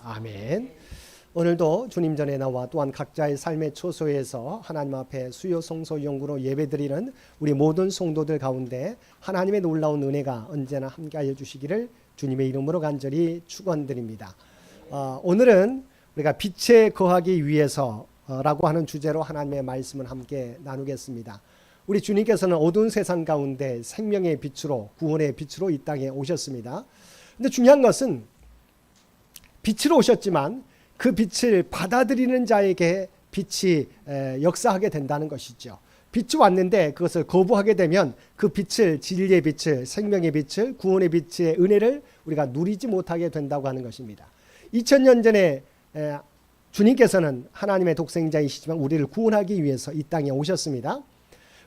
아멘. 오늘도 주님 전에 나와 또한 각자의 삶의 초소에서 하나님 앞에 수요 성소 영구로 예배드리는 우리 모든 성도들 가운데 하나님의 놀라운 은혜가 언제나 함께하여 주시기를 주님의 이름으로 간절히 축원드립니다. 오늘은 우리가 빛에 거하기 위해서라고 하는 주제로 하나님의 말씀을 함께 나누겠습니다. 우리 주님께서는 어두운 세상 가운데 생명의 빛으로, 구원의 빛으로 이 땅에 오셨습니다. 근데 중요한 것은 빛으로 오셨지만 그 빛을 받아들이는 자에게 빛이 역사하게 된다는 것이죠. 빛이 왔는데 그것을 거부하게 되면 그 빛을, 진리의 빛을, 생명의 빛을, 구원의 빛의 은혜를 우리가 누리지 못하게 된다고 하는 것입니다. 2000년 전에 주님께서는 하나님의 독생자이시지만 우리를 구원하기 위해서 이 땅에 오셨습니다.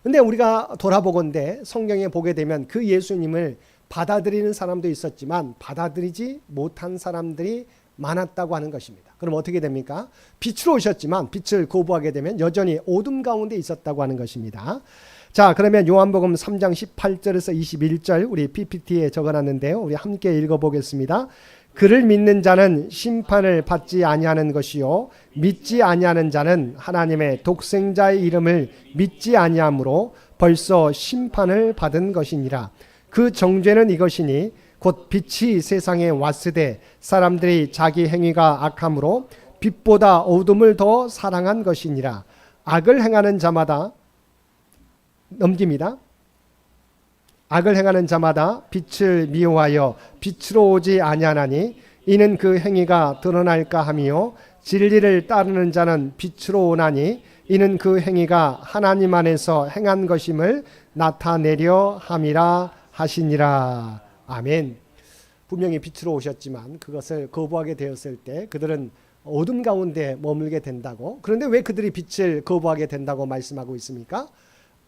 근데 우리가 돌아보건대 성경에 보게 되면 그 예수님을 받아들이는 사람도 있었지만 받아들이지 못한 사람들이 많았다고 하는 것입니다. 그럼 어떻게 됩니까? 빛으로 오셨지만 빛을 거부하게 되면 여전히 어둠 가운데 있었다고 하는 것입니다. 자, 그러면 요한복음 3장 18절에서 21절 우리 PPT에 적어놨는데요. 우리 함께 읽어보겠습니다. 그를 믿는 자는 심판을 받지 아니하는 것이요 믿지 아니하는 자는 하나님의 독생자의 이름을 믿지 아니하므로 벌써 심판을 받은 것이니라. 그 정죄는 이것이니 곧 빛이 세상에 왔으되 사람들이 자기 행위가 악함으로 빛보다 어둠을 더 사랑한 것이니라. 악을 행하는 자마다 넘깁니다. 악을 행하는 자마다 빛을 미워하여 빛으로 오지 아니하나니 이는 그 행위가 드러날까 함이요 진리를 따르는 자는 빛으로 오나니 이는 그 행위가 하나님 안에서 행한 것임을 나타내려 함이라 하시니라. 아멘. 분명히 빛으로 오셨지만 그것을 거부하게 되었을 때 그들은 어둠 가운데 머물게 된다고. 그런데 왜 그들이 빛을 거부하게 된다고 말씀하고 있습니까?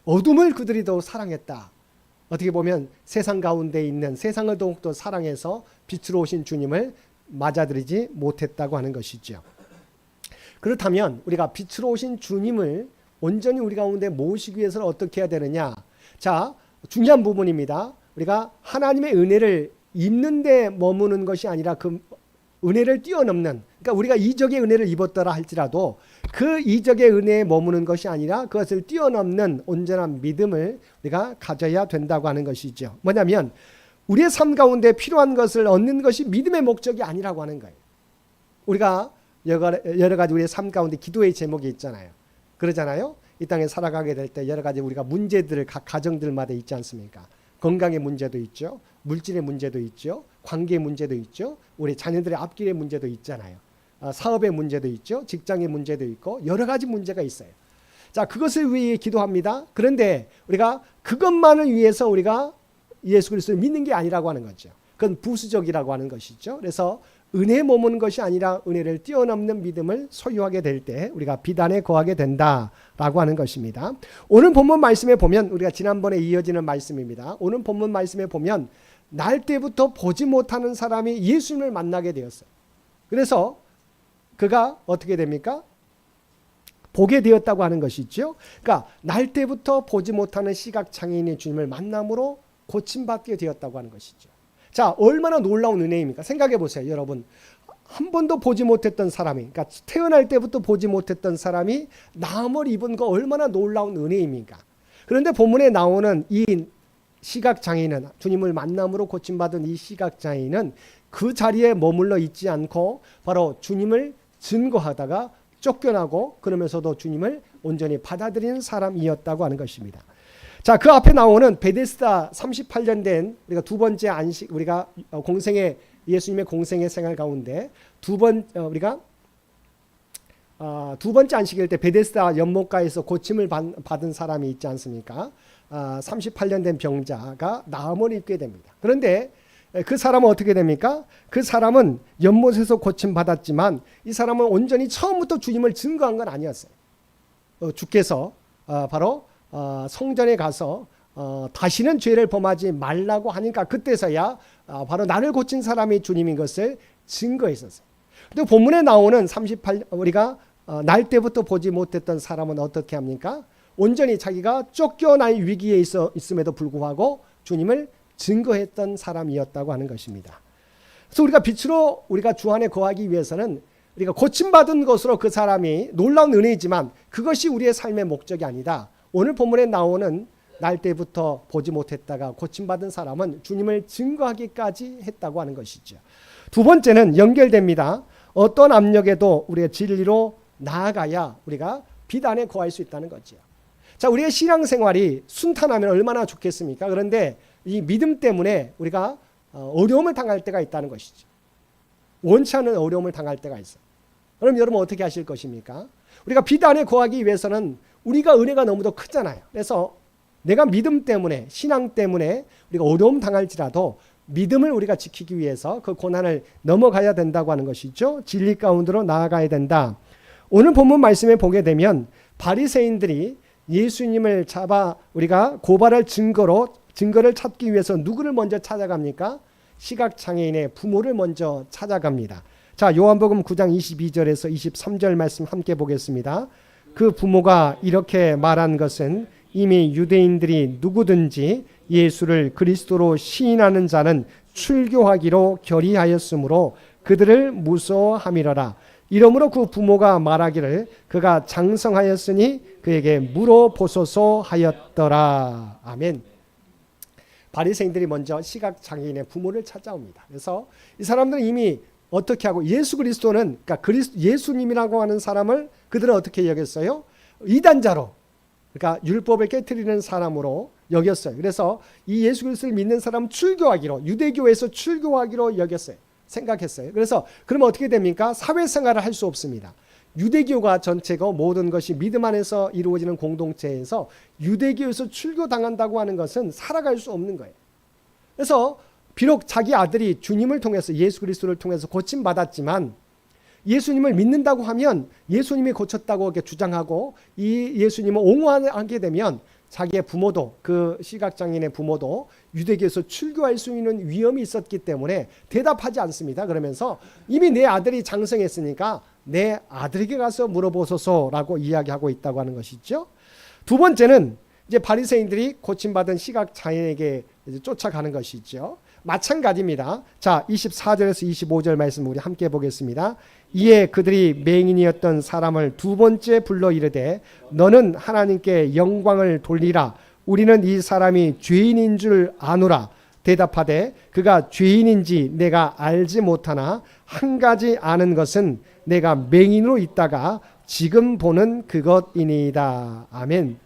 어둠을 그들이 더 사랑했다. 어떻게 보면 세상 가운데 있는 세상을 더욱더 사랑해서 빛으로 오신 주님을 맞아들이지 못했다고 하는 것이죠. 그렇다면 우리가 빛으로 오신 주님을 온전히 우리 가운데 모시기 위해서는 어떻게 해야 되느냐? 자, 중요한 부분입니다. 우리가 하나님의 은혜를 입는 데 머무는 것이 아니라 그 은혜를 뛰어넘는, 그러니까 우리가 이적의 은혜를 입었더라 할지라도 그 이적의 은혜에 머무는 것이 아니라 그것을 뛰어넘는 온전한 믿음을 우리가 가져야 된다고 하는 것이죠. 뭐냐면 우리의 삶 가운데 필요한 것을 얻는 것이 믿음의 목적이 아니라고 하는 거예요. 우리가 여러 가지 우리의 삶 가운데 기도의 제목이 있잖아요. 그러잖아요. 이 땅에 살아가게 될 때 여러 가지 우리가 문제들을 각 가정들마다 있지 않습니까? 건강의 문제도 있죠. 물질의 문제도 있죠. 관계의 문제도 있죠. 우리 자녀들의 앞길의 문제도 있잖아요. 사업의 문제도 있죠. 직장의 문제도 있고 여러 가지 문제가 있어요. 자, 그것을 위해 기도합니다. 그런데 우리가 그것만을 위해서 우리가 예수 그리스도를 믿는 게 아니라고 하는 거죠. 그건 부수적이라고 하는 것이죠. 그래서 은혜에 머무는 것이 아니라 은혜를 뛰어넘는 믿음을 소유하게 될 때 우리가 비단에 거하게 된다라고 하는 것입니다. 오늘 본문 말씀에 보면 우리가 지난번에 이어지는 말씀입니다. 오늘 본문 말씀에 보면 날 때부터 보지 못하는 사람이 예수님을 만나게 되었어요. 그래서 그가 어떻게 됩니까? 보게 되었다고 하는 것이죠. 그러니까 날 때부터 보지 못하는 시각장애인의 주님을 만남으로 고침받게 되었다고 하는 것이죠. 자, 얼마나 놀라운 은혜입니까? 생각해 보세요, 여러분. 한 번도 보지 못했던 사람이, 그러니까 태어날 때부터 보지 못했던 사람이 나음을 입은 거 얼마나 놀라운 은혜입니까? 그런데 본문에 나오는 이 시각장애인은, 주님을 만남으로 고침받은 이 시각장애인은 그 자리에 머물러 있지 않고 바로 주님을 증거하다가 쫓겨나고 그러면서도 주님을 온전히 받아들이는 사람이었다고 하는 것입니다. 자, 그 앞에 나오는 베데스다 38년 된 우리가 두 번째 안식, 우리가 공생의 예수님의 공생의 생활 가운데 우리가 두 번째 안식일 때 베데스다 연못가에서 고침을 받은 사람이 있지 않습니까? 38년 된 병자가 나음을 입게 됩니다. 그런데 그 사람은 어떻게 됩니까? 그 사람은 연못에서 고침 받았지만 이 사람은 온전히 처음부터 주님을 증거한 건 아니었어요. 주께서 바로 성전에 가서 다시는 죄를 범하지 말라고 하니까 그때서야 바로 나를 고친 사람이 주님인 것을 증거했었어요. 근데 본문에 나오는 38 우리가 날 때부터 보지 못했던 사람은 어떻게 합니까? 온전히 자기가 쫓겨날 위기에 있음에도 불구하고 주님을 증거했던 사람이었다고 하는 것입니다. 그래서 우리가 빛으로 우리가 주 안에 거하기 위해서는 우리가 고침받은 것으로 그 사람이 놀라운 은혜이지만 그것이 우리의 삶의 목적이 아니다. 오늘 본문에 나오는 날 때부터 보지 못했다가 고침받은 사람은 주님을 증거하기까지 했다고 하는 것이죠. 두 번째는 연결됩니다. 어떤 압력에도 우리가 진리로 나아가야 우리가 빛 안에 거할 수 있다는 거죠. 자, 우리의 신앙생활이 순탄하면 얼마나 좋겠습니까? 그런데 이 믿음 때문에 우리가 어려움을 당할 때가 있다는 것이죠. 원치 않는 어려움을 당할 때가 있어요. 그럼 여러분 어떻게 하실 것입니까? 우리가 빛 안에 거하기 위해서는 우리가 은혜가 너무도 크잖아요. 그래서 내가 믿음 때문에, 신앙 때문에 우리가 어려움 당할지라도 믿음을 우리가 지키기 위해서 그 고난을 넘어가야 된다고 하는 것이죠. 진리 가운데로 나아가야 된다. 오늘 본문 말씀에 보게 되면 바리새인들이 예수님을 잡아 우리가 고발할 증거를 찾기 위해서 누구를 먼저 찾아갑니까? 시각장애인의 부모를 먼저 찾아갑니다. 자, 요한복음 9장 22절에서 23절 말씀 함께 보겠습니다. 그 부모가 이렇게 말한 것은 이미 유대인들이 누구든지 예수를 그리스도로 시인하는 자는 출교하기로 결의하였으므로 그들을 무서워함이러라. 이러므로 그 부모가 말하기를 그가 장성하였으니 그에게 물어보소서 하였더라. 아멘. 바리새인들이 먼저 시각장애인의 부모를 찾아옵니다. 그래서 이 사람들은 이미 어떻게 하고 예수 그리스도는 그러니까 예수님이라고 하는 사람을 그들은 어떻게 여겼어요? 이단자로, 그러니까 율법을 깨트리는 사람으로 여겼어요. 그래서 이 예수 그리스도를 믿는 사람 출교하기로, 유대교에서 출교하기로 여겼어요. 생각했어요. 그래서 그러면 어떻게 됩니까? 사회생활을 할 수 없습니다. 유대교가 전체가 모든 것이 믿음 안에서 이루어지는 공동체에서 유대교에서 출교당한다고 하는 것은 살아갈 수 없는 거예요. 그래서 비록 자기 아들이 주님을 통해서 예수 그리스도를 통해서 고침받았지만 예수님을 믿는다고 하면 예수님이 고쳤다고 이렇게 주장하고 이 예수님을 옹호하게 되면 자기의 부모도, 그 시각장애인의 부모도 유대교에서 출교할 수 있는 위험이 있었기 때문에 대답하지 않습니다. 그러면서 이미 내 아들이 장성했으니까 내 아들에게 가서 물어보소서라고 이야기하고 있다고 하는 것이죠. 두 번째는 이제 바리새인들이 고침받은 시각장애인에게 쫓아가는 것이죠. 마찬가지입니다. 자, 24절에서 25절 말씀 우리 함께 보겠습니다. 이에 그들이 맹인이었던 사람을 두 번째 불러 이르되 너는 하나님께 영광을 돌리라. 우리는 이 사람이 죄인인 줄 아노라. 대답하되 그가 죄인인지 내가 알지 못하나 한 가지 아는 것은 내가 맹인으로 있다가 지금 보는 그것이니이다. 아멘.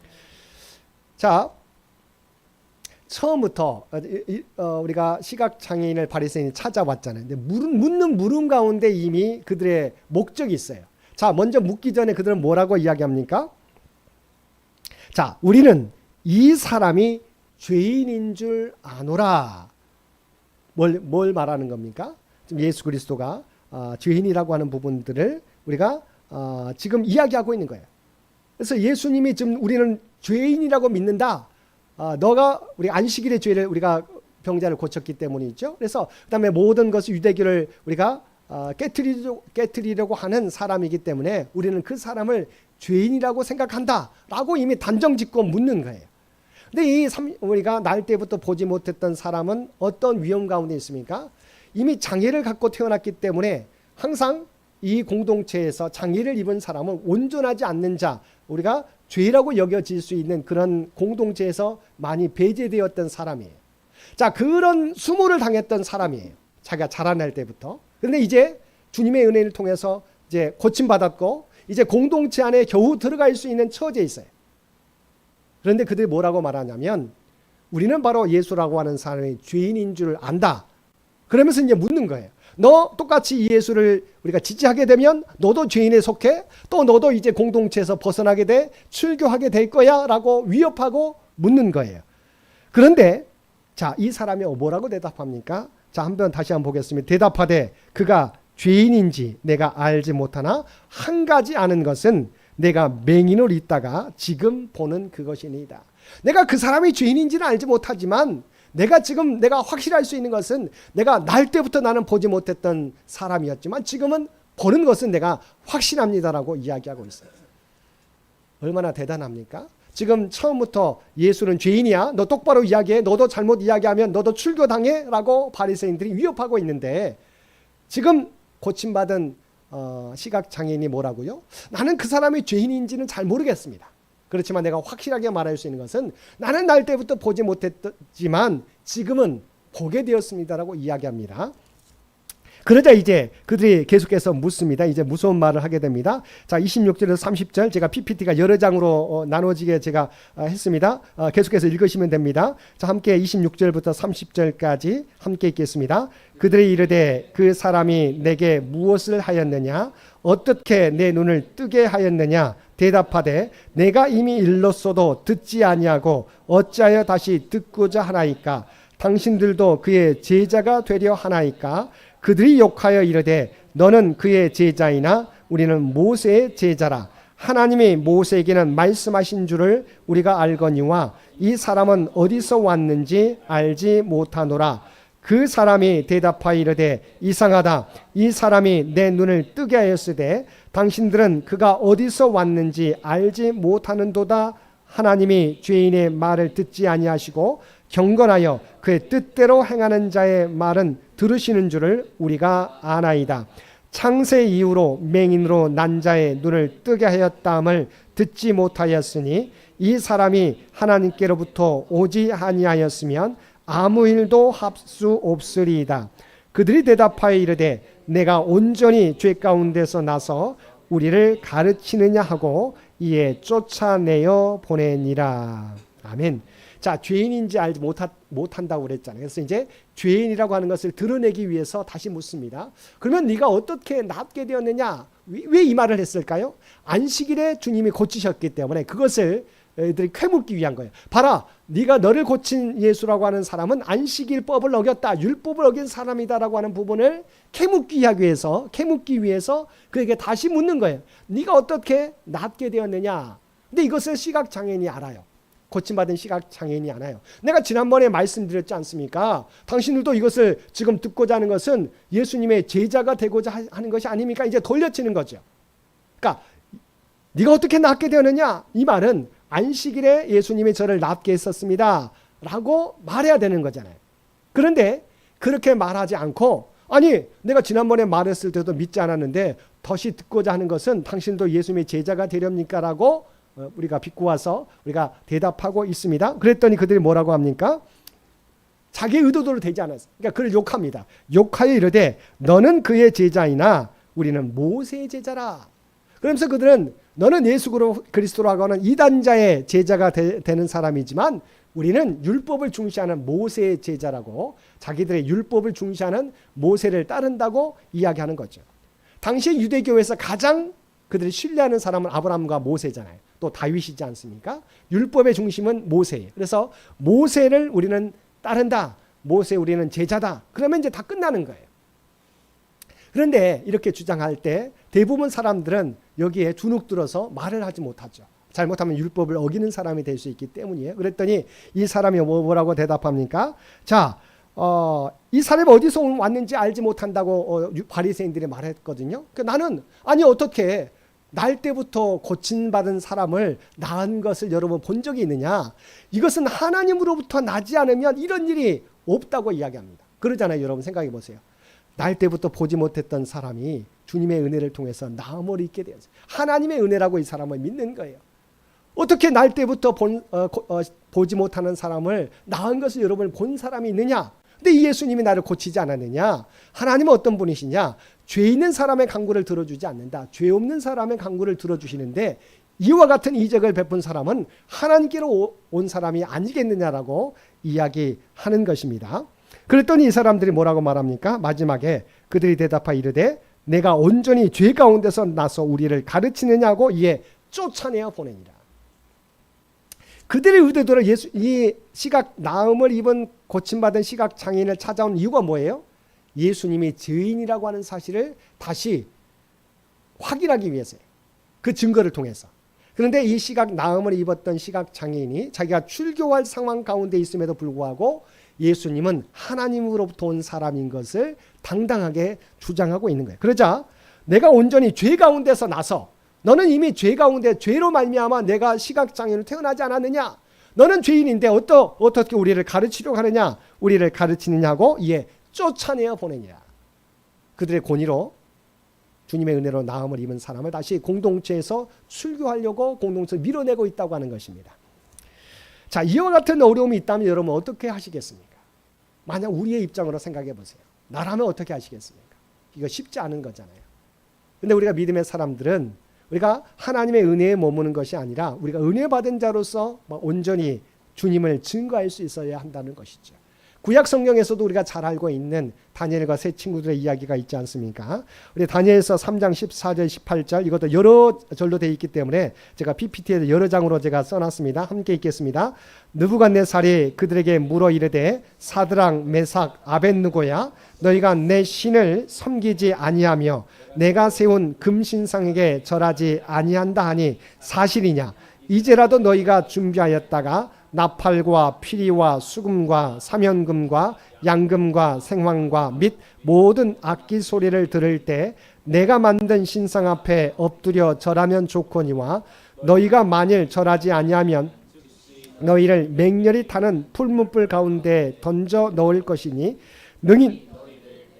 자, 처음부터 우리가 시각장애인을 바리새인이 찾아왔잖아요. 근데 묻는 물음 가운데 이미 그들의 목적이 있어요. 자, 먼저 묻기 전에 그들은 뭐라고 이야기합니까? 자, 우리는 이 사람이 죄인인 줄 아노라. 뭘 말하는 겁니까? 지금 예수 그리스도가 죄인이라고 하는 부분들을 우리가 지금 이야기하고 있는 거예요. 그래서 예수님이 지금 우리는 죄인이라고 믿는다. 너가 우리 안식일의 죄를 우리가 병자를 고쳤기 때문이죠. 그래서 그다음에 모든 것을 유대교를 우리가 깨트리려고 하는 사람이기 때문에 우리는 그 사람을 죄인이라고 생각한다라고 이미 단정짓고 묻는 거예요. 근데 우리가 날 때부터 보지 못했던 사람은 어떤 위험 가운데 있습니까? 이미 장애를 갖고 태어났기 때문에 항상 이 공동체에서 장애를 입은 사람은 온전하지 않는 자, 우리가 죄라고 여겨질 수 있는 그런 공동체에서 많이 배제되었던 사람이에요. 자, 그런 수모를 당했던 사람이에요. 자기가 자라날 때부터. 그런데 이제 주님의 은혜를 통해서 이제 고침받았고 이제 공동체 안에 겨우 들어갈 수 있는 처지에 있어요. 그런데 그들이 뭐라고 말하냐면 우리는 바로 예수라고 하는 사람이 죄인인 줄 안다. 그러면서 이제 묻는 거예요. 너 똑같이 이 예수를 우리가 지지하게 되면 너도 죄인에 속해? 또 너도 이제 공동체에서 벗어나게 돼? 출교하게 될 거야? 라고 위협하고 묻는 거예요. 그런데 자, 이 사람이 뭐라고 대답합니까? 자, 한번 다시 한번 보겠습니다. 대답하되 그가 죄인인지 내가 알지 못하나 한 가지 아는 것은 내가 맹인으로 있다가 지금 보는 그것이니이다. 내가 그 사람이 죄인인지는 알지 못하지만 내가 확실할 수 있는 것은 내가 날 때부터 나는 보지 못했던 사람이었지만 지금은 보는 것은 내가 확신합니다라고 이야기하고 있어요. 얼마나 대단합니까? 지금 처음부터 예수는 죄인이야. 너 똑바로 이야기해. 너도 잘못 이야기하면 너도 출교당해. 라고 바리새인들이 위협하고 있는데 지금 고침받은 시각장애인이 뭐라고요? 나는 그 사람이 죄인인지는 잘 모르겠습니다. 그렇지만 내가 확실하게 말할 수 있는 것은 나는 날 때부터 보지 못했지만 지금은 보게 되었습니다라고 이야기합니다. 그러자 이제 그들이 계속해서 묻습니다. 이제 무서운 말을 하게 됩니다. 자, 26절에서 30절 제가 PPT가 여러 장으로 나눠지게 제가 했습니다. 계속해서 읽으시면 됩니다. 자, 함께 26절부터 30절까지 함께 읽겠습니다. 그들이 이르되 그 사람이 내게 무엇을 하였느냐? 어떻게 내 눈을 뜨게 하였느냐? 대답하되 내가 이미 일렀어도 듣지 아니하고 어찌하여 다시 듣고자 하나이까? 당신들도 그의 제자가 되려 하나이까? 그들이 욕하여 이르되 너는 그의 제자이나 우리는 모세의 제자라. 하나님이 모세에게는 말씀하신 줄을 우리가 알거니와 이 사람은 어디서 왔는지 알지 못하노라. 그 사람이 대답하여 이르되 이상하다. 이 사람이 내 눈을 뜨게 하였으되 당신들은 그가 어디서 왔는지 알지 못하는도다. 하나님이 죄인의 말을 듣지 아니하시고 경건하여 그의 뜻대로 행하는 자의 말은 들으시는 줄을 우리가 아나이다. 창세 이후로 맹인으로 난 자의 눈을 뜨게 하였다함을 듣지 못하였으니 이 사람이 하나님께로부터 오지 아니하였으면 아무 일도 할 수 없으리이다. 그들이 대답하여 이르되 내가 온전히 죄 가운데서 나서 우리를 가르치느냐 하고 이에 쫓아내어 보내니라. 아멘. 자, 죄인인지 알지 못한다고 그랬잖아요. 그래서 이제 죄인이라고 하는 것을 드러내기 위해서 다시 묻습니다. 그러면 네가 어떻게 낫게 되었느냐? 왜 이 말을 했을까요? 안식일에 주님이 고치셨기 때문에 그것을 애들이 캐묻기 위한 거예요. 봐라, 네가 너를 고친 예수라고 하는 사람은 안식일법을 어겼다, 율법을 어긴 사람이다라고 하는 부분을 캐묻기 위해서 그에게 다시 묻는 거예요. 네가 어떻게 낫게 되었느냐? 근데 이것을 시각장애인이 알아요. 고침받은 시각장애인이 알아요. 내가 지난번에 말씀드렸지 않습니까? 당신들도 이것을 지금 듣고자 하는 것은 예수님의 제자가 되고자 하는 것이 아닙니까? 이제 돌려치는 거죠. 그러니까 네가 어떻게 낫게 되었느냐? 이 말은 안식일에 예수님이 저를 낫게 했었습니다 라고 말해야 되는 거잖아요. 그런데 그렇게 말하지 않고 아니 내가 지난번에 말했을 때도 믿지 않았는데 다시 듣고자 하는 것은 당신도 예수님의 제자가 되렵니까? 라고 우리가 비꼬아서 우리가 대답하고 있습니다. 그랬더니 그들이 뭐라고 합니까? 자기의 의도대로 되지 않았어요. 그러니까 그를 욕합니다. 욕하여 이르되 너는 그의 제자이나 우리는 모세의 제자라. 그러면서 그들은 너는 예수 그리스도라고 하는 이단자의 제자가 되는 사람이지만 우리는 율법을 중시하는 모세의 제자라고 자기들의 율법을 중시하는 모세를 따른다고 이야기하는 거죠. 당시 유대교에서 가장 그들이 신뢰하는 사람은 아브라함과 모세잖아요. 또 다윗이지 않습니까? 율법의 중심은 모세예요. 그래서 모세를 우리는 따른다. 모세 우리는 제자다. 그러면 이제 다 끝나는 거예요. 그런데 이렇게 주장할 때 대부분 사람들은 여기에 주눅들어서 말을 하지 못하죠. 잘못하면 율법을 어기는 사람이 될 수 있기 때문이에요. 그랬더니 이 사람이 뭐라고 대답합니까? 자, 이 사람이 어디서 왔는지 알지 못한다고 바리새인들이 말했거든요. 나는 아니 어떻게 날 때부터 고침받은 사람을 낳은 것을 여러분 본 적이 있느냐? 이것은 하나님으로부터 나지 않으면 이런 일이 없다고 이야기합니다. 그러잖아요. 여러분 생각해 보세요. 날 때부터 보지 못했던 사람이 주님의 은혜를 통해서 나음을 입게 되었어요. 하나님의 은혜라고 이 사람을 믿는 거예요. 어떻게 날 때부터 보지 못하는 사람을 낳은 것을 여러분 본 사람이 있느냐? 근데 이 예수님이 나를 고치지 않았느냐? 하나님은 어떤 분이시냐? 죄 있는 사람의 간구를 들어주지 않는다. 죄 없는 사람의 간구를 들어주시는데 이와 같은 이적을 베푼 사람은 하나님께로 온 사람이 아니겠느냐라고 이야기하는 것입니다. 그랬더니 이 사람들이 뭐라고 말합니까? 마지막에 그들이 대답하여 이르되 내가 온전히 죄 가운데서 나서 우리를 가르치느냐고 이에 쫓아내어 보내니라. 그들의 의도대로 이 시각 나음을 입은 고침받은 시각 장애인을 찾아온 이유가 뭐예요? 예수님이 죄인이라고 하는 사실을 다시 확인하기 위해서예요. 그 증거를 통해서. 그런데 이 시각 나음을 입었던 시각 장애인이 자기가 출교할 상황 가운데 있음에도 불구하고 예수님은 하나님으로부터 온 사람인 것을 당당하게 주장하고 있는 거예요. 그러자 내가 온전히 죄 가운데서 나서 너는 이미 죄 가운데 죄로 말미암아 내가 시각장애인으로 태어나지 않았느냐? 너는 죄인인데 어떻게 우리를 가르치려고 하느냐? 우리를 가르치느냐고 이에 쫓아내어 보내니라. 그들의 권위로 주님의 은혜로 나음을 입은 사람을 다시 공동체에서 출교하려고 공동체를 밀어내고 있다고 하는 것입니다. 자, 이와 같은 어려움이 있다면 여러분 어떻게 하시겠습니까? 만약 우리의 입장으로 생각해 보세요. 나라면 어떻게 하시겠습니까? 이거 쉽지 않은 거잖아요. 근데 우리가 믿음의 사람들은 우리가 하나님의 은혜에 머무는 것이 아니라 우리가 은혜 받은 자로서 온전히 주님을 증거할 수 있어야 한다는 것이죠. 구약 성경에서도 우리가 잘 알고 있는 다니엘과 세 친구들의 이야기가 있지 않습니까? 우리 다니엘서 3장 14절 18절 이것도 여러 절로 되어 있기 때문에 제가 PPT에 여러 장으로 제가 써놨습니다. 함께 읽겠습니다. 느부갓네살이 그들에게 물어 이르되 사드락 메삭 아벳느고야 너희가 내 신을 섬기지 아니하며 내가 세운 금신상에게 절하지 아니한다 하니 사실이냐? 이제라도 너희가 준비하였다가 나팔과 피리와 수금과 사면금과 양금과 생황과 및 모든 악기 소리를 들을 때 내가 만든 신상 앞에 엎드려 절하면 좋거니와 너희가 만일 절하지 아니하면 너희를 맹렬히 타는 풀무불 가운데 던져 넣을 것이니 능히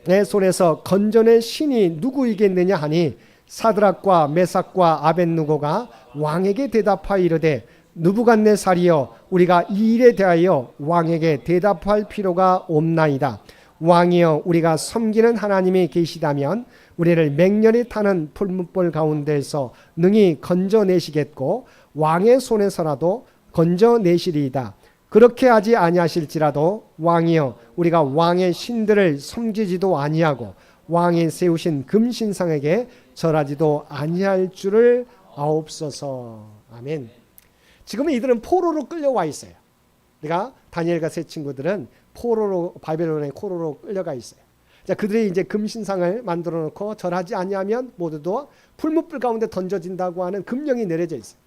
내 손에서 건져낸 신이 누구이겠느냐 하니 사드락과 메삭과 아벳느고가 왕에게 대답하여 이르되 느부갓네살이여 우리가 이 일에 대하여 왕에게 대답할 필요가 없나이다. 왕이여 우리가 섬기는 하나님이 계시다면 우리를 맹렬히 타는 풀무불 가운데서 능히 건져내시겠고 왕의 손에서라도 건져내시리이다. 그렇게 하지 아니하실지라도 왕이여 우리가 왕의 신들을 섬기지도 아니하고 왕이 세우신 금신상에게 절하지도 아니할 줄을 아옵소서. 아멘. 지금은 이들은 포로로 끌려와 있어요. 그러니까 다니엘과 세 친구들은 포로로 바벨론의 포로로 끌려가 있어요. 자, 그들이 이제 금신상을 만들어 놓고 절하지 아니하면 모두도 풀무불 가운데 던져진다고 하는 금령이 내려져 있어요.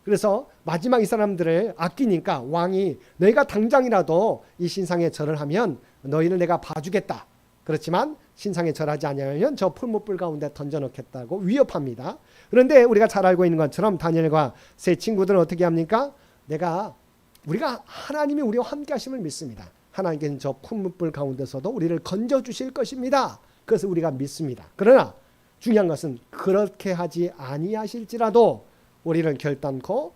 그래서 마지막 이 사람들을 아끼니까 왕이 너희가 당장이라도 이 신상에 절을 하면 너희를 내가 봐주겠다. 그렇지만 신상에 절하지 아니하면 저 풀무불 가운데 던져놓겠다고 위협합니다. 그런데 우리가 잘 알고 있는 것처럼 다니엘과 세 친구들은 어떻게 합니까? 우리가 하나님이 우리와 함께 하심을 믿습니다. 하나님께서는 저 풀무불 가운데서도 우리를 건져주실 것입니다. 그래서 우리가 믿습니다. 그러나 중요한 것은 그렇게 하지 아니하실지라도 우리는 결단코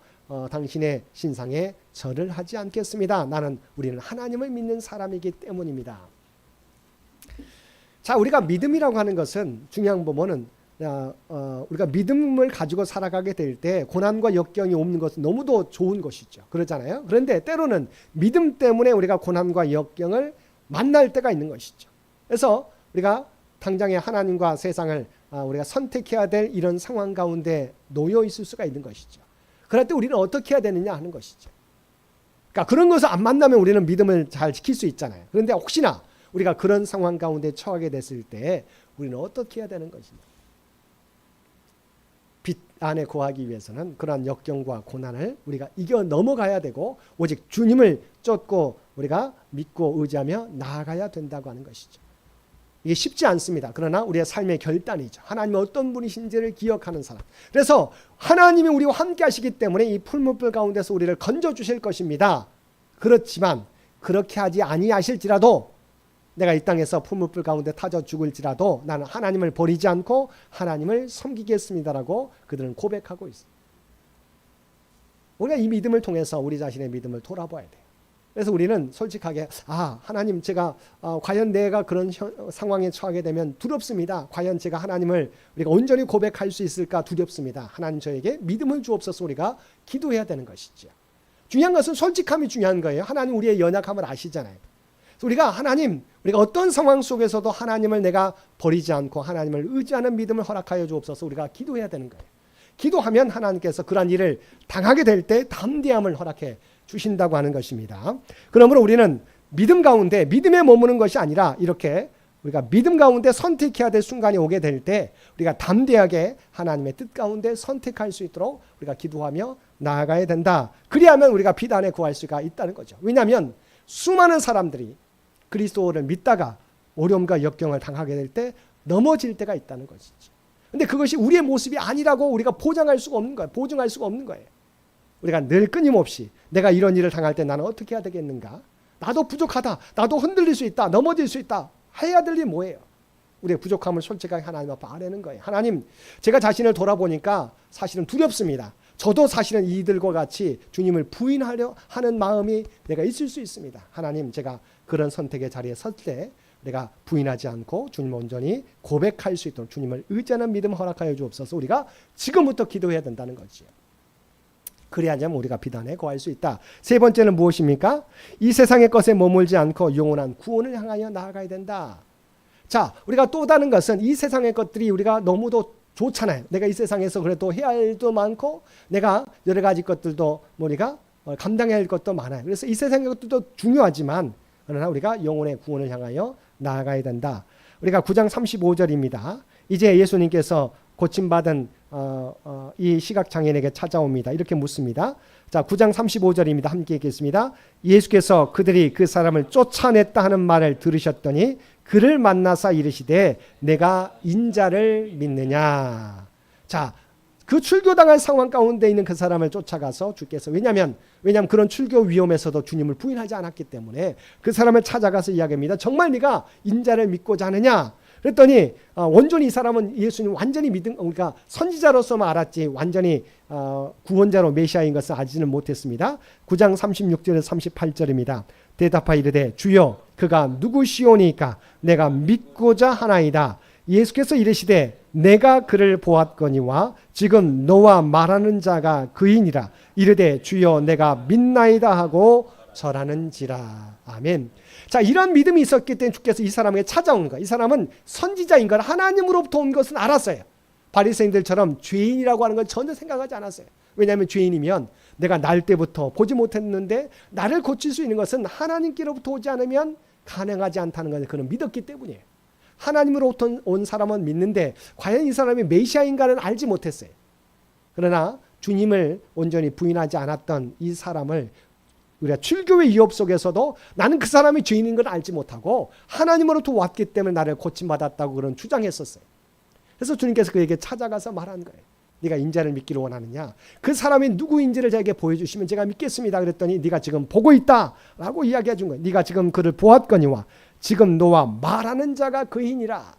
당신의 신상에 절을 하지 않겠습니다. 우리는 하나님을 믿는 사람이기 때문입니다. 자, 우리가 믿음이라고 하는 것은 중요한 부분은 우리가 믿음을 가지고 살아가게 될 때 고난과 역경이 없는 것은 너무도 좋은 것이죠. 그러잖아요. 그런데 때로는 믿음 때문에 우리가 고난과 역경을 만날 때가 있는 것이죠. 그래서 우리가 당장에 하나님과 세상을 우리가 선택해야 될 이런 상황 가운데 놓여 있을 수가 있는 것이죠. 그럴 때 우리는 어떻게 해야 되느냐 하는 것이죠. 그러니까 그런 것을 안 만나면 우리는 믿음을 잘 지킬 수 있잖아요. 그런데 혹시나 우리가 그런 상황 가운데 처하게 됐을 때 우리는 어떻게 해야 되는 것이냐. 빛 안에 거하기 위해서는 그러한 역경과 고난을 우리가 이겨 넘어가야 되고 오직 주님을 쫓고 우리가 믿고 의지하며 나아가야 된다고 하는 것이죠. 이게 쉽지 않습니다. 그러나 우리의 삶의 결단이죠. 하나님이 어떤 분이신지를 기억하는 사람. 그래서 하나님이 우리와 함께 하시기 때문에 이 풀무불 가운데서 우리를 건져주실 것입니다. 그렇지만 그렇게 하지 아니하실지라도 내가 이 땅에서 풀무불 가운데 타져 죽을지라도 나는 하나님을 버리지 않고 하나님을 섬기겠습니다라고 그들은 고백하고 있습니다. 우리가 이 믿음을 통해서 우리 자신의 믿음을 돌아봐야 돼요. 그래서 우리는 솔직하게 하나님 제가 과연 내가 그런 상황에 처하게 되면 두렵습니다. 과연 제가 하나님을 우리가 온전히 고백할 수 있을까 두렵습니다. 하나님 저에게 믿음을 주옵소서 우리가 기도해야 되는 것이죠. 중요한 것은 솔직함이 중요한 거예요. 하나님 우리의 연약함을 아시잖아요. 우리가 우리가 어떤 상황 속에서도 하나님을 내가 버리지 않고 하나님을 의지하는 믿음을 허락하여 주옵소서 우리가 기도해야 되는 거예요. 기도하면 하나님께서 그러한 일을 당하게 될 때 담대함을 허락해 주신다고 하는 것입니다. 그러므로 우리는 믿음 가운데 믿음에 머무는 것이 아니라 이렇게 우리가 믿음 가운데 선택해야 될 순간이 오게 될 때 우리가 담대하게 하나님의 뜻 가운데 선택할 수 있도록 우리가 기도하며 나아가야 된다. 그리하면 우리가 비단에 구할 수가 있다는 거죠. 왜냐하면 수많은 사람들이 그리스도를 믿다가 어려움과 역경을 당하게 될 때 넘어질 때가 있다는 것이죠. 근데 그것이 우리의 모습이 아니라고 우리가 보장할 수가 없는 거예요. 보증할 수가 없는 거예요. 우리가 늘 끊임없이 내가 이런 일을 당할 때 나는 어떻게 해야 되겠는가? 나도 부족하다. 나도 흔들릴 수 있다. 넘어질 수 있다. 해야 될 일이 뭐예요? 우리의 부족함을 솔직하게 하나님 앞에 아뢰는 거예요. 하나님, 제가 자신을 돌아보니까 사실은 두렵습니다. 저도 사실은 이들과 같이 주님을 부인하려 하는 마음이 내가 있을 수 있습니다. 하나님, 제가 그런 선택의 자리에 설 때 내가 부인하지 않고 주님을 온전히 고백할 수 있도록 주님을 의지하는 믿음 허락하여 주옵소서. 우리가 지금부터 기도해야 된다는 거지요. 그래야지만 우리가 비단에 거할 수 있다. 세 번째는 무엇입니까? 이 세상의 것에 머물지 않고 영원한 구원을 향하여 나아가야 된다. 자, 우리가 또 다른 것은 이 세상의 것들이 우리가 너무도 좋잖아요. 내가 이 세상에서 그래도 해야 할 일도 많고 내가 여러 가지 것들도 우리가 감당해야 할 것도 많아요. 그래서 이 세상의 것들도 중요하지만 그러나 우리가 영혼의 구원을 향하여 나아가야 된다. 우리가 9장 35절입니다. 이제 예수님께서 고침받은 이 시각장애인에게 찾아옵니다. 이렇게 묻습니다. 자, 9장 35절입니다. 함께 읽겠습니다. 예수께서 그들이 그 사람을 쫓아냈다 하는 말을 들으셨더니 그를 만나사 이르시되 내가 인자를 믿느냐. 자, 그 출교당할 상황 가운데 있는 그 사람을 쫓아가서 주께서 왜냐하면 그런 출교 위험에서도 주님을 부인하지 않았기 때문에 그 사람을 찾아가서 이야기합니다. 정말 네가 인자를 믿고자 하느냐? 그랬더니 온전히 이 사람은 예수님 완전히 그러니까 선지자로서만 알았지 완전히 구원자로 메시아인 것을 알지는 못했습니다. 9장 36절에서 38절입니다. 대답하여 이르되 주여 그가 누구시오니까 내가 믿고자 하나이다. 예수께서 이르시되 내가 그를 보았거니와 지금 너와 말하는 자가 그이니라. 이르되 주여 내가 믿나이다 하고 절하는지라. 아멘. 자, 이런 믿음이 있었기 때문에 주께서 이 사람에게 찾아온 거예요. 이 사람은 선지자인 걸 하나님으로부터 온 것은 알았어요. 바리새인들처럼 죄인이라고 하는 걸 전혀 생각하지 않았어요. 왜냐하면 죄인이면 내가 날 때부터 보지 못했는데 나를 고칠 수 있는 것은 하나님께로부터 오지 않으면 가능하지 않다는 것을 그는 믿었기 때문이에요. 하나님으로부터 온 사람은 믿는데 과연 이 사람이 메시아인가는 알지 못했어요. 그러나 주님을 온전히 부인하지 않았던 이 사람을 우리가 출교의 위협 속에서도 나는 그 사람이 죄인인 걸 알지 못하고 하나님으로부터 왔기 때문에 나를 고침받았다고 그런 주장했었어요. 그래서 주님께서 그에게 찾아가서 말한 거예요. 네가 인자를 믿기를 원하느냐? 그 사람이 누구인지를 저에게 보여주시면 제가 믿겠습니다. 그랬더니 네가 지금 보고 있다라고 이야기해 준 거예요. 네가 지금 그를 보았거니와 지금 너와 말하는 자가 그이니라.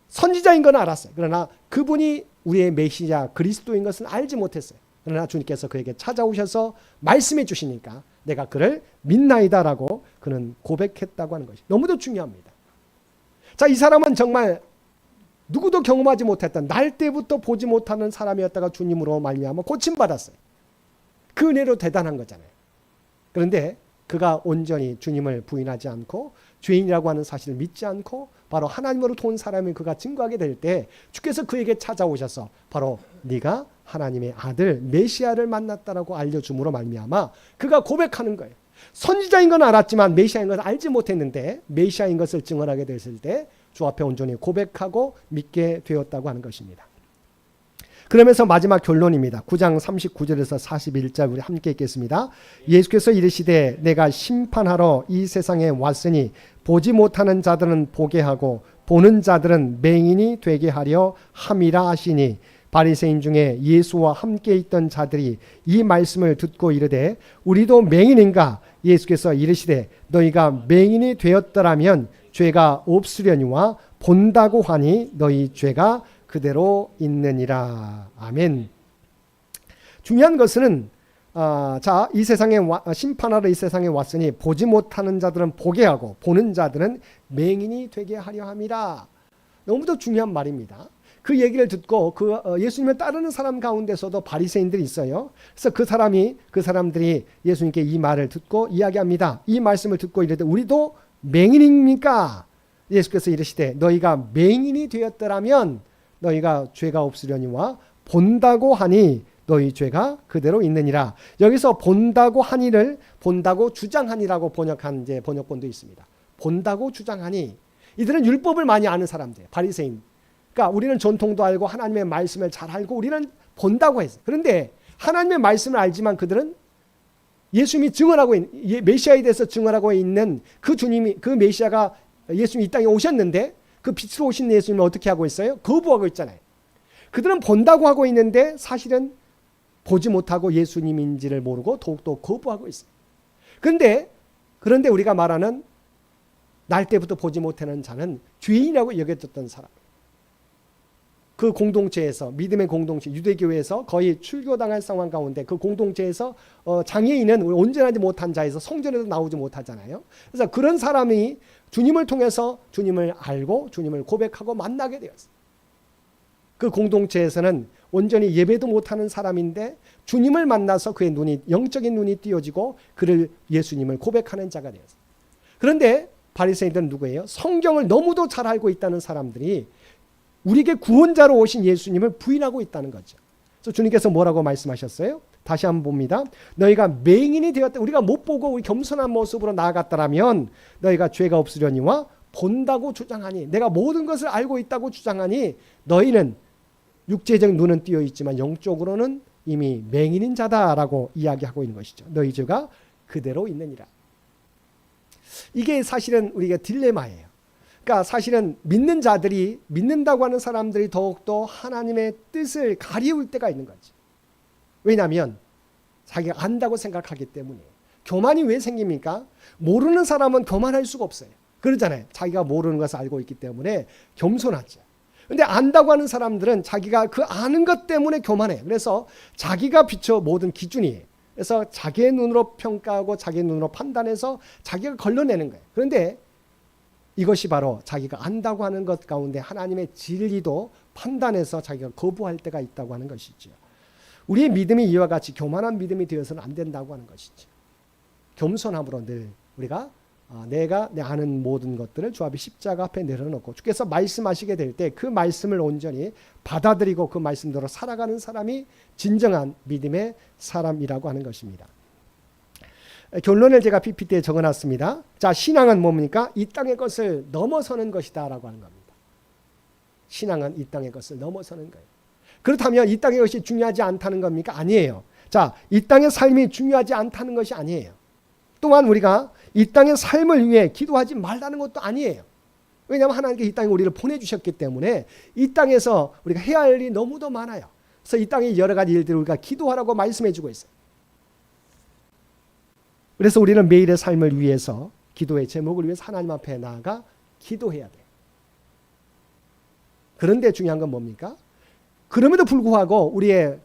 선지자인 건 알았어요. 그러나 그분이 우리의 메시아 그리스도인 것은 알지 못했어요. 그러나 주님께서 그에게 찾아오셔서 말씀해 주시니까 내가 그를 믿나이다라고 그는 고백했다고 하는 것이 너무도 중요합니다. 자, 이 사람은 정말 누구도 경험하지 못했던 날 때부터 보지 못하는 사람이었다가 주님으로 말미암아 고침받았어요. 그 은혜로 대단한 거잖아요. 그런데 그가 온전히 주님을 부인하지 않고 죄인이라고 하는 사실을 믿지 않고 바로 하나님으로부터 온 사람을 그가 증거하게 될 때 주께서 그에게 찾아오셔서 바로 네가 하나님의 아들 메시아를 만났다라고 알려줌으로 말미암아 그가 고백하는 거예요. 선지자인 건 알았지만 메시아인 것을 알지 못했는데 메시아인 것을 증언하게 됐을 때 주 앞에 온전히 고백하고 믿게 되었다고 하는 것입니다. 그러면서 마지막 결론입니다. 9장 39절에서 41절 우리 함께 읽겠습니다. 예수께서 이르시되 내가 심판하러 이 세상에 왔으니 보지 못하는 자들은 보게 하고 보는 자들은 맹인이 되게 하려 함이라 하시니 바리새인 중에 예수와 함께 있던 자들이 이 말씀을 듣고 이르되 우리도 맹인인가? 예수께서 이르시되 너희가 맹인이 되었더라면 죄가 없으려니와 본다고 하니 너희 죄가 그대로 있느니라. 아멘. 중요한 것은 자, 이 세상에 심판하러 이 세상에 왔으니 보지 못하는 자들은 보게 하고 보는 자들은 맹인이 되게 하려 함이라. 너무도 중요한 말입니다. 그 얘기를 듣고 그 예수님을 따르는 사람 가운데서도 바리새인들이 있어요. 그래서 그 사람들이 예수님께 이 말을 듣고 이야기합니다. 이 말씀을 듣고 이르되 우리도 맹인입니까? 예수께서 이르시되 너희가 맹인이 되었더라면 너희가 죄가 없으려니와 본다고 하니 너희 죄가 그대로 있느니라. 여기서 본다고 하니를 본다고 주장하니라고 번역한 이제 번역본도 있습니다. 본다고 주장하니 이들은 율법을 많이 아는 사람들, 바리새인. 그러니까 우리는 전통도 알고 하나님의 말씀을 잘 알고 우리는 본다고 했어요. 그런데 하나님의 말씀을 알지만 그들은 예수님이 증언하고 있는 메시아에 대해서 증언하고 있는 그 주님이 그 메시아가 예수님이 이 땅에 오셨는데 그 빛으로 오신 예수님을 어떻게 하고 있어요? 거부하고 있잖아요. 그들은 본다고 하고 있는데 사실은 보지 못하고 예수님인지를 모르고 더욱더 거부하고 있어요. 그런데 우리가 말하는 날 때부터 보지 못하는 자는 죄인이라고 여겨졌던 사람. 그 공동체에서, 믿음의 공동체, 유대교회에서 거의 출교당할 상황 가운데 그 공동체에서 장애인은 온전하지 못한 자에서 성전에도 나오지 못하잖아요. 그래서 그런 사람이 주님을 통해서 주님을 알고 주님을 고백하고 만나게 되었어요. 그 공동체에서는 온전히 예배도 못하는 사람인데 주님을 만나서 그의 눈이, 영적인 눈이 띄어지고 그를, 예수님을 고백하는 자가 되었어요. 그런데 바리새인들은 누구예요? 성경을 너무도 잘 알고 있다는 사람들이 우리에게 구원자로 오신 예수님을 부인하고 있다는 거죠. 그래서 주님께서 뭐라고 말씀하셨어요? 다시 한번 봅니다. 너희가 맹인이 되었다. 우리가 못 보고 우리 겸손한 모습으로 나아갔더라면 너희가 죄가 없으려니와 본다고 주장하니, 내가 모든 것을 알고 있다고 주장하니 너희는 육체적 눈은 띄어 있지만 영적으로는 이미 맹인인 자다라고 이야기하고 있는 것이죠. 너희 죄가 그대로 있느니라. 이게 사실은 우리가 딜레마예요. 그러니까 사실은 믿는 자들이, 믿는다고 하는 사람들이 더욱더 하나님의 뜻을 가리울 때가 있는 거지. 왜냐하면 자기가 안다고 생각하기 때문이에요. 교만이 왜 생깁니까? 모르는 사람은 교만할 수가 없어요. 그러잖아요. 자기가 모르는 것을 알고 있기 때문에 겸손하죠. 근데 안다고 하는 사람들은 자기가 그 아는 것 때문에 교만해요. 그래서 자기가 비춰 모든 기준이에요. 그래서 자기의 눈으로 평가하고 자기의 눈으로 판단해서 자기가 걸러내는 거예요. 그런데 이것이 바로 자기가 안다고 하는 것 가운데 하나님의 진리도 판단해서 자기가 거부할 때가 있다고 하는 것이죠. 우리의 믿음이 이와 같이 교만한 믿음이 되어서는 안 된다고 하는 것이죠. 겸손함으로 늘 우리가 내가 내 아는 모든 것들을 주 앞에 십자가 앞에 내려놓고 주께서 말씀하시게 될 때 그 말씀을 온전히 받아들이고 그 말씀대로 살아가는 사람이 진정한 믿음의 사람이라고 하는 것입니다. 결론을 제가 PPT에 적어놨습니다. 자, 신앙은 뭡니까? 이 땅의 것을 넘어서는 것이다 라고 하는 겁니다. 신앙은 이 땅의 것을 넘어서는 거예요. 그렇다면 이 땅의 것이 중요하지 않다는 겁니까? 아니에요. 자, 이 땅의 삶이 중요하지 않다는 것이 아니에요. 또한 우리가 이 땅의 삶을 위해 기도하지 말라는 것도 아니에요. 왜냐하면 하나님께 이 땅에 우리를 보내주셨기 때문에 이 땅에서 우리가 해야 할 일이 너무도 많아요. 그래서 이 땅의 여러 가지 일들을 우리가 기도하라고 말씀해주고 있어요. 그래서 우리는 매일의 삶을 위해서, 기도의 제목을 위해서 하나님 앞에 나아가 기도해야 돼요. 그런데 중요한 건 뭡니까? 그럼에도 불구하고 우리의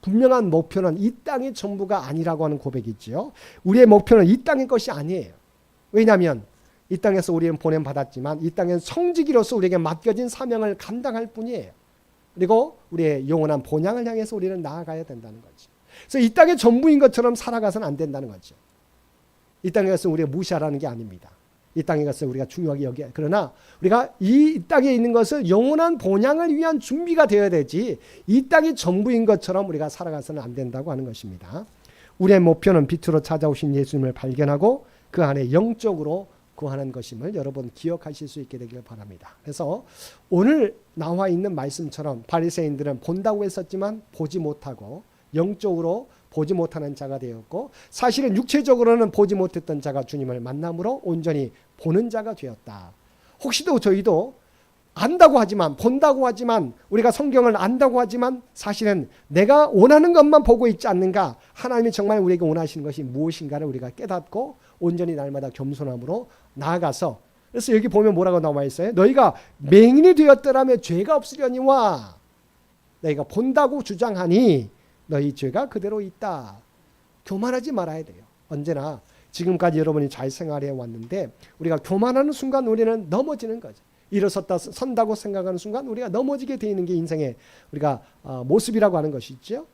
분명한 목표는 이 땅의 전부가 아니라고 하는 고백이지요. 우리의 목표는 이 땅의 것이 아니에요. 왜냐하면 이 땅에서 우리는 보냄받았지만 이 땅은 성지기로서 우리에게 맡겨진 사명을 감당할 뿐이에요. 그리고 우리의 영원한 본향을 향해서 우리는 나아가야 된다는 거죠. 그래서 이 땅의 전부인 것처럼 살아가서는 안 된다는 거죠. 이 땅의 것은 우리가 무시하라는 게 아닙니다. 이 땅의 것을 우리가 중요하게 여겨야. 그러나 우리가 이 땅에 있는 것을 영원한 본향을 위한 준비가 되어야 되지 이 땅이 전부인 것처럼 우리가 살아가서는 안 된다고 하는 것입니다. 우리의 목표는 빛으로 찾아오신 예수님을 발견하고 그 안에 영적으로 구하는 것임을 여러분 기억하실 수 있게 되길 바랍니다. 그래서 오늘 나와 있는 말씀처럼 바리새인들은 본다고 했었지만 보지 못하고 영적으로 보지 못하는 자가 되었고 사실은 육체적으로는 보지 못했던 자가 주님을 만남으로 온전히 보는 자가 되었다. 혹시도 저희도 안다고 하지만 본다고 하지만 우리가 성경을 안다고 하지만 사실은 내가 원하는 것만 보고 있지 않는가, 하나님이 정말 우리에게 원하시는 것이 무엇인가를 우리가 깨닫고 온전히 날마다 겸손함으로 나아가서, 그래서 여기 보면 뭐라고 나와 있어요? 너희가 맹인이 되었더라면 죄가 없으려니와 너희가 본다고 주장하니 너희 죄가 그대로 있다. 교만하지 말아야 돼요. 언제나 지금까지 여러분이 잘 생활해 왔는데 우리가 교만하는 순간 우리는 넘어지는 거죠. 일어섰다 선다고 생각하는 순간 우리가 넘어지게 되어 있는 게 인생의 우리가 모습이라고 하는 것이죠.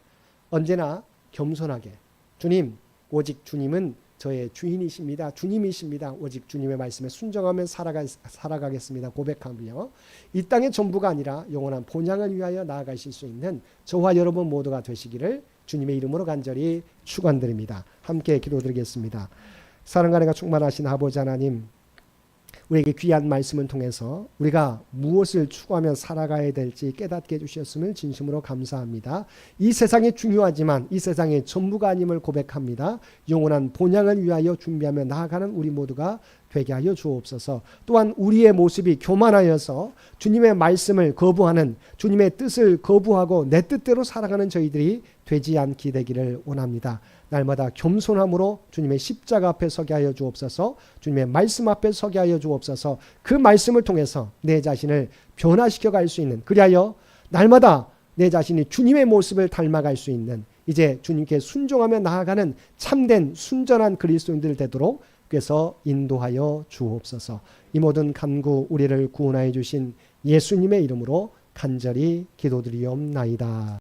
언제나 겸손하게 주님, 오직 주님은 저의 주인이십니다. 주님이십니다. 오직 주님의 말씀에 순종하며 살아가겠습니다. 고백하며 이 땅의 전부가 아니라 영원한 본향을 위하여 나아가실 수 있는 저와 여러분 모두가 되시기를 주님의 이름으로 간절히 축원드립니다. 함께 기도드리겠습니다. 사랑과 은혜가 충만하신 아버지 하나님, 우리에게 귀한 말씀을 통해서 우리가 무엇을 추구하며 살아가야 될지 깨닫게 해주셨음을 진심으로 감사합니다. 이 세상이 중요하지만 이 세상의 전부가 아님을 고백합니다. 영원한 본향을 위하여 준비하며 나아가는 우리 모두가 되게 하여 주옵소서. 또한 우리의 모습이 교만하여서 주님의 말씀을 거부하는, 주님의 뜻을 거부하고 내 뜻대로 살아가는 저희들이 되지 않게 되기를 원합니다. 날마다 겸손함으로 주님의 십자가 앞에 서게 하여 주옵소서. 주님의 말씀 앞에 서게 하여 주옵소서. 그 말씀을 통해서 내 자신을 변화시켜 갈 수 있는, 그리하여 날마다 내 자신이 주님의 모습을 닮아갈 수 있는, 이제 주님께 순종하며 나아가는 참된 순전한 그리스도인들 되도록 그래서 인도하여 주옵소서. 이 모든 간구 우리를 구원하여 주신 예수님의 이름으로 간절히 기도드리옵나이다.